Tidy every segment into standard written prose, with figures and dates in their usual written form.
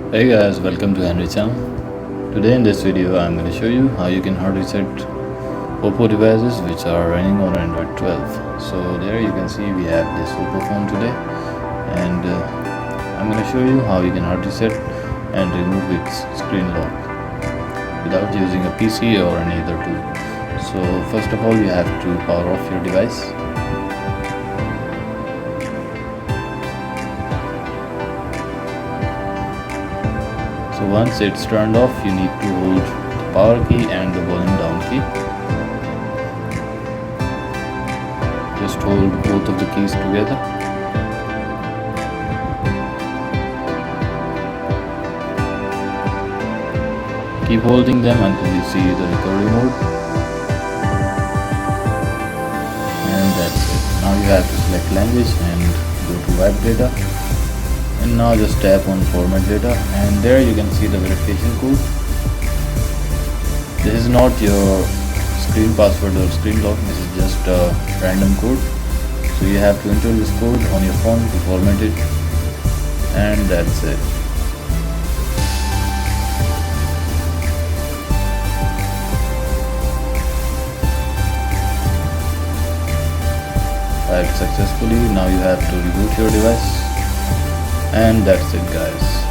Hey guys, welcome to Henry channel. Today in this video I'm going to show you how you can hard reset Oppo devices which are running on Android 12. So there you can see we have this Oppo phone today, and I'm going to show you how you can hard reset and remove its screen lock without using a PC or any other tool. So first of all you have to power off your device. So once it's turned off, you need to hold the power key and the volume down key. Just hold both of the keys together. Keep holding them until you see the recovery mode. And that's it. Now you have to select language and go to wipe data. And now just tap on format data, and there you can see the verification code. This is not your screen password or screen lock, this is just a random code. So you have to enter this code on your phone to format it, and that's it. Wiped successfully. Now you have to reboot your device. And that's it guys.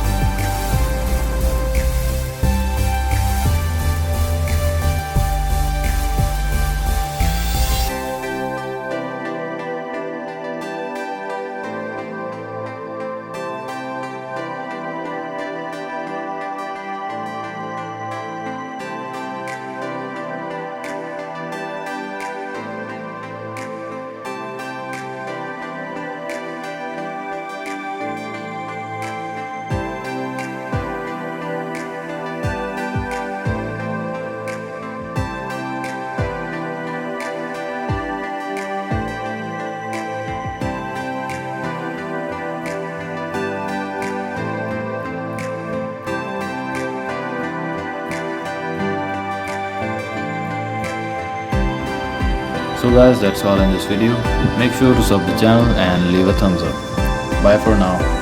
So guys, that's all in this video. Make sure to sub the channel and leave a thumbs up. Bye for now.